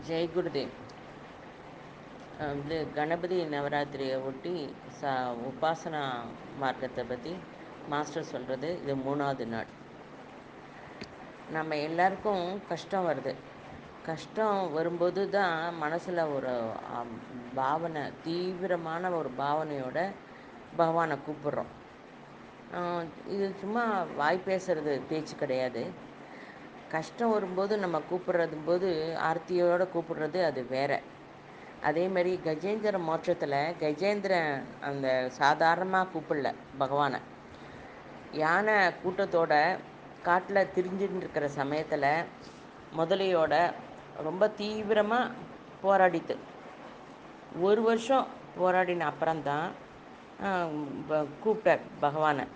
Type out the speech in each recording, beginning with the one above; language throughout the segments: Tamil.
ஜெய் குருதேவ். வந்து கணபதி நவராத்திரியை ஒட்டி ச உபாசனா மார்க்கத்தை பற்றி மாஸ்டர் சொல்கிறது. இது 3வது நாள். நம்ம எல்லாருக்கும் கஷ்டம் வருது. கஷ்டம் வரும்போது தான் மனசில் ஒரு பாவனை, தீவிரமான ஒரு பாவனையோட பகவானை கூப்பிட்றோம். இது சும்மா வாய் பேசுகிறது பேச்சு கிடையாது. கஷ்டம் வரும்போது நம்ம கூப்பிட்றது போது ஆர்த்தியோடு கூப்பிட்றது அது வேற. அதே மாதிரி கஜேந்திர மோட்சத்தில் கஜேந்திரன் அந்த சாதாரணமாக கூப்பிடல பகவானை. யானை கூட்டத்தோட காட்டில் திரிஞ்சுட்டு இருக்கிற சமயத்தில் முதலையோட ரொம்ப தீவிரமாக போராடித்து. 1 வருஷம் போராடின அப்புறம்தான் கூப்பிட்டார் பகவானை.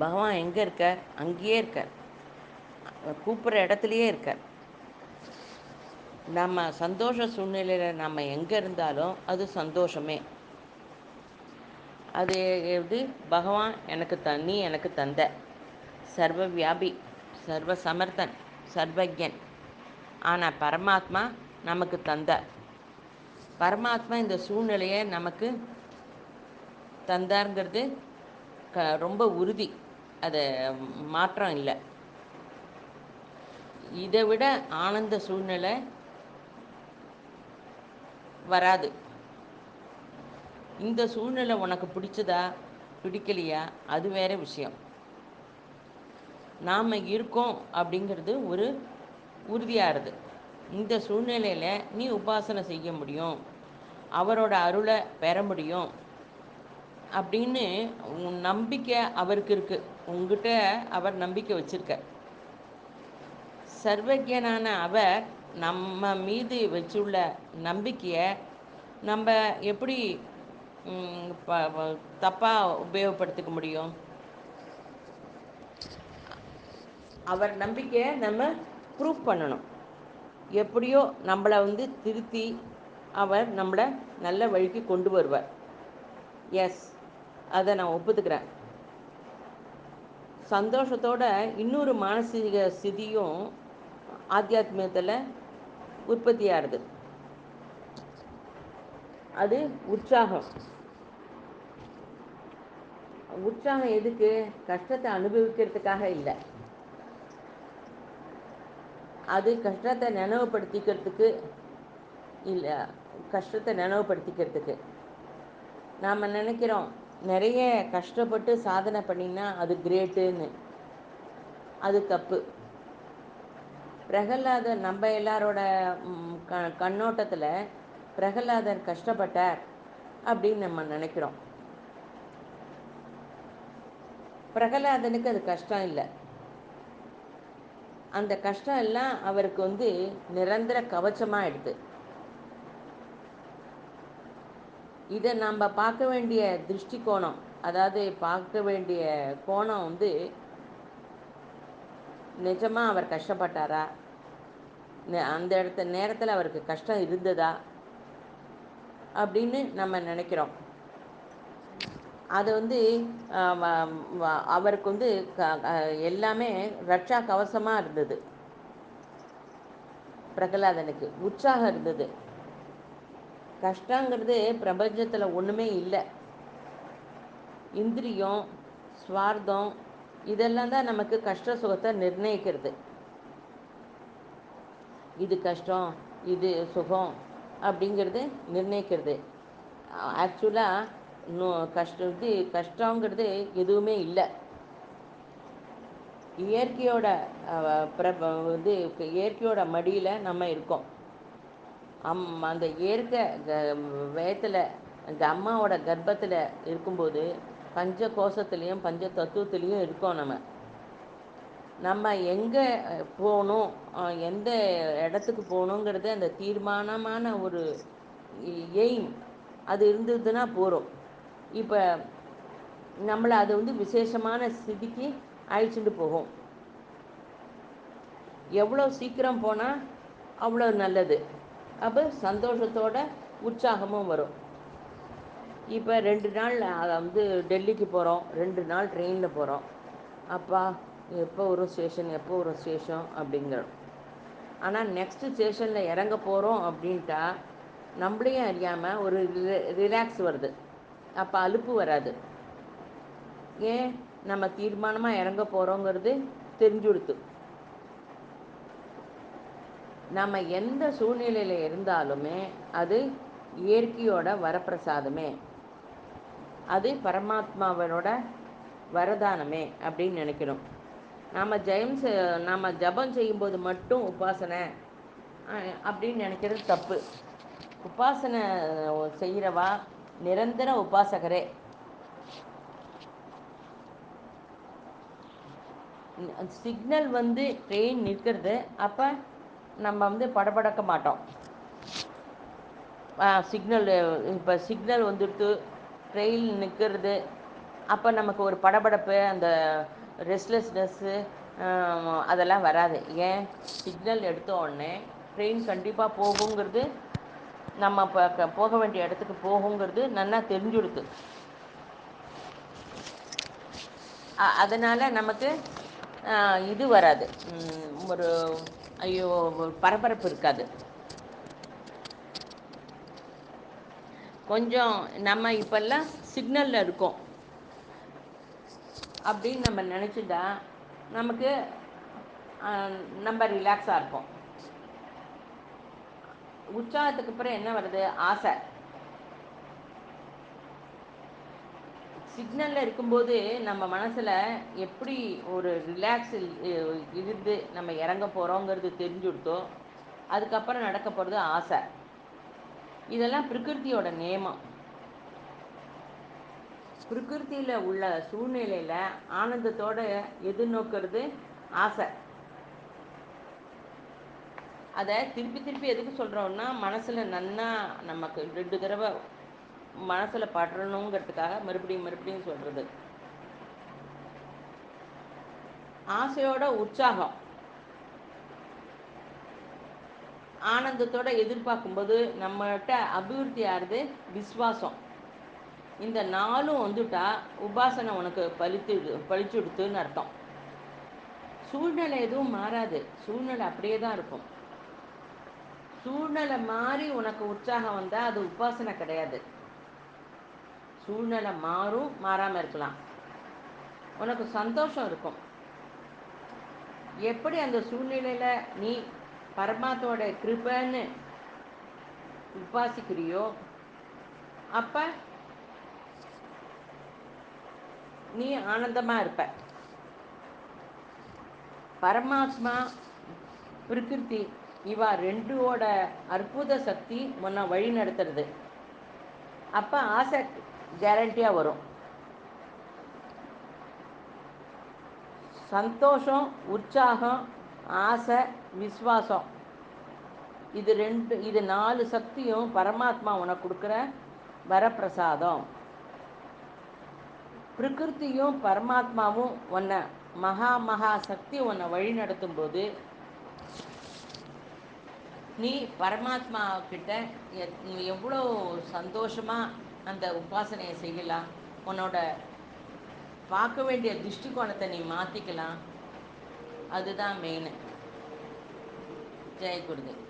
பகவான் எங்கே இருக்கார்? அங்கேயே இருக்கார். கூப்பிட்ற இடத்துலையே இருக்கார். நம்ம சந்தோஷ சூழ்நிலையில் நம்ம எங்கே இருந்தாலும் அது சந்தோஷமே. அது எப்படி? பகவான் எனக்கு நீ எனக்கு தந்த சர்வ வியாபி, சர்வ சமர்த்தன், சர்வஜன் ஆனால் பரமாத்மா நமக்கு தந்த பரமாத்மா இந்த சூழ்நிலையை நமக்கு தந்தாருங்கிறது ரொம்ப உறுதி. அது மாற்றம் இல்லை. இதை விட ஆனந்த சூழ்நிலை வராது. இந்த சூழ்நிலை உனக்கு பிடிச்சதா பிடிக்கலையா அது வேற விஷயம். நாம் இருக்கோம் அப்படிங்கிறது ஒரு உறுதியாகிறது. இந்த சூழ்நிலையில் நீ உபாசனை செய்ய முடியும், அவரோட அருளை பெற முடியும் அப்படின்னு நம்பிக்கை அவருக்கு இருக்குது. உங்ககிட்ட அவர் நம்பிக்கை வச்சுருக்க. சர்வஜனான அவர் நம்ம மீது வச்சுள்ள நம்பிக்கையை நம்ம எப்படி தப்பாக உபயோகப்படுத்திக்க முடியும்? அவர் நம்பிக்கையை நம்ம ப்ரூஃப் பண்ணணும். எப்படியோ நம்மளை திருத்தி அவர் நம்மளை நல்ல வழிக்கு கொண்டு வருவார். எஸ், அதை நான் ஒப்புத்துக்கிறேன். சந்தோஷத்தோட இன்னொரு மானசீக ஸ்திதியும் ஆத்தியாத்மிகத்தில் உற்பத்தியாகிறது. அது உற்சாகம். உற்சாகம் எதுக்கு? கஷ்டத்தை அனுபவிக்கிறதுக்காக இல்லை. அது கஷ்டத்தை நினைவுபடுத்திக்கிறதுக்கு இல்லை. கஷ்டத்தை நினைவுபடுத்திக்கிறதுக்கு நாம் நினைக்கிறோம் நிறைய கஷ்டப்பட்டு சாதனை பண்ணினா அது கிரேட்டுன்னு. அது தப்பு. பிரகலாதர் நம்ம எல்லாரோட கண்ணோட்டத்தில் பிரகலாதர் கஷ்டப்பட்டார் அப்படின்னு நம்ம நினைக்கிறோம். பிரகலாதனுக்கு அது கஷ்டம் இல்லை. அந்த கஷ்டம் எல்லாம் அவருக்கு நிரந்தர கவச்சமாக எடுத்து. இதை நாம் பார்க்க வேண்டிய திருஷ்டிகோணம், அதாவது பார்க்க வேண்டிய கோணம் நிஜமாக அவர் கஷ்டப்பட்டாரா, அந்த நேரத்தில் அவருக்கு கஷ்டம் இருந்ததா அப்படின்னு நம்ம நினைக்கிறோம். அது அவருக்கு எல்லாமே ரட்சா கவசமாக இருந்தது. பிரகலாதனுக்கு உற்சாகம் இருந்தது. கஷ்டங்கிறது பிரபஞ்சத்தில் ஒன்றுமே இல்லை. இந்திரியம், ஸ்வார்த்தம் இதெல்லாம் தான் நமக்கு கஷ்ட சுகத்தை நிர்ணயிக்கிறது. இது கஷ்டம், இது சுகம் அப்படிங்கிறது நிர்ணயிக்கிறது. ஆக்சுவலாக கஷ்டங்கிறது எதுவுமே இல்லை. இயற்கையோட இயற்கையோட மடியில் நம்ம இருக்கோம். அந்த இயற்கை வயத்தில் அந்த அம்மாவோட கர்ப்பத்தில் இருக்கும்போது பஞ்ச கோஷத்துலேயும் பஞ்ச தத்துவத்துலேயும் இருக்கோம். நம்ம எங்கே போகணும், எந்த இடத்துக்கு போகணுங்கிறது அந்த தீர்மானமான ஒரு எய்ம் அது இருந்ததுன்னா போகிறோம். இப்போ நம்மளை அது விசேஷமான ஸ்திதிக்கு அழைச்சிட்டு போகும். எவ்வளோ சீக்கிரம் போனால் அவ்வளோ நல்லது. அப்போ சந்தோஷத்தோட உற்சாகமும் வரும். இப்போ 2 நாள் டெல்லிக்கு போகிறோம், 2 நாள் ட்ரெயினில் போகிறோம். அப்பா எப்போ வரும் ஸ்டேஷன், எப்போ வரும் ஸ்டேஷன் அப்படிங்கிறோம். ஆனால் நெக்ஸ்ட்டு ஸ்டேஷனில் இறங்க போகிறோம் அப்படின்ட்டா நம்மளையும் அறியாமல் ஒரு ரிலாக்ஸ் வருது. அப்போ அலுப்பு வராது. ஏன்? நம்ம தீர்மானமாக இறங்க போகிறோங்கிறது தெரிஞ்சுடுத்து. நம்ம எந்த சூழ்நிலையில் இருந்தாலுமே அது இயற்கையோட வரப்பிரசாதமே, அது பரமாத்மாவனோட வரதானமே அப்படின்னு நினைக்கணும். நாம் ஜபம் செய்யும்போது மட்டும் உபாசனை அப்படின்னு நினைக்கிறது தப்பு. உபாசனை செய்கிறவா நிரந்தர உபாசகரே. சிக்னல் வந்து ட்ரெயின் நிற்கிறது, அப்போ நம்ம படபடக்க மாட்டோம். சிக்னல் இப்போ சிக்னல் வந்துடுத்து, ட்ரெயின் நிற்கிறது, அப்போ நமக்கு ஒரு படபடப்பு, அந்த ரெஸ்ட்லெஸ்னஸ்ஸு அதெல்லாம் வராது. ஏன்? சிக்னல் எடுத்த உடனே ட்ரெயின் கண்டிப்பாக போகுங்கிறது, நம்ம இப்போ போக வேண்டிய இடத்துக்கு போகுங்கிறது நல்லா தெரிஞ்சுடுது. அதனால் நமக்கு இது வராது, ஒரு ஐயோ ஒரு பரபரப்பு இருக்காது. கொஞ்சம் நம்ம இப்போல்லாம் சிக்னலில் இருக்கோம் அப்படின்னு நம்ம நினச்சிட்டா நமக்கு நம்ம ரிலாக்ஸாக இருப்போம். உற்சாகத்துக்கு அப்புறம் என்ன வருது? ஆசை. சிக்னலில் இருக்கும்போது நம்ம மனசில் எப்படி ஒரு ரிலாக்ஸில் இருந்து நம்ம இறங்க போகிறோங்கிறது தெரிஞ்சுடுத்தோ, அதுக்கப்புறம் நடக்க போகிறது ஆசை. இதெல்லாம் பிரகிருதியோட நியமம். பிரகிருதியில் உள்ள சூழ்நிலையில் ஆனந்தத்தோடு எதிர்நோக்கிறது ஆசை. அதை திருப்பி திருப்பி எதுக்கு சொல்கிறோன்னா, மனசில் நன்னா நமக்கு 2 தடவை மனசில் படணுங்கிறதுக்காக மறுபடியும் மறுபடியும் சொல்கிறது. ஆசையோட உற்சாகம், ஆனந்தத்தோடு எதிர்பார்க்கும்போது நம்மகிட்ட அபிவிருத்தி ஆகிறது விஸ்வாசம். இந்த 4ம் வந்துட்டா உபாசனை உனக்கு பழிச்சுடுத்துன்னு அர்த்தம். சூழ்நிலை எதுவும் மாறாது, சூழ்நிலை அப்படியே தான் இருக்கும். சூழ்நிலை மாறி உனக்கு உற்சாகம் வந்தால் அது உபாசனை கிடையாது. சூழ்நிலை மாறும், மாறாமல் இருக்கலாம், உனக்கு சந்தோஷம் இருக்கும். எப்படி அந்த சூழ்நிலையில் நீ பரமாத்மாவோட கிருபைன்னு உபாசிக்கிறியோ, அப்போ நீ ஆனந்தமாக இருப்ப. பரமாத்மா, பிரகிருதி, இவா 2ஓட அற்புத சக்தி உன்னை வழி நடத்துறது. அப்போ ஆசை கேரண்டியாக வரும். சந்தோஷம், உற்சாகம், ஆசை, விஸ்வாசம், இது 4 சக்தியும் பரமாத்மா உனக்கு கொடுக்குற வரப்பிரசாதம். பிரகிருத்தியும் பரமாத்மாவும் உன்னை மகா சக்தி உன்னை வழி நடத்தும் போது நீ பரமாத்மா கிட்ட எவ்வளோ சந்தோஷமாக அந்த உபாசனையை செய்யலாம். உன்னோட பார்க்க வேண்டிய திருஷ்டிகோணத்தை நீ மாற்றிக்கலாம். அதுதான் மெயின். ஜெய குருதேவ்.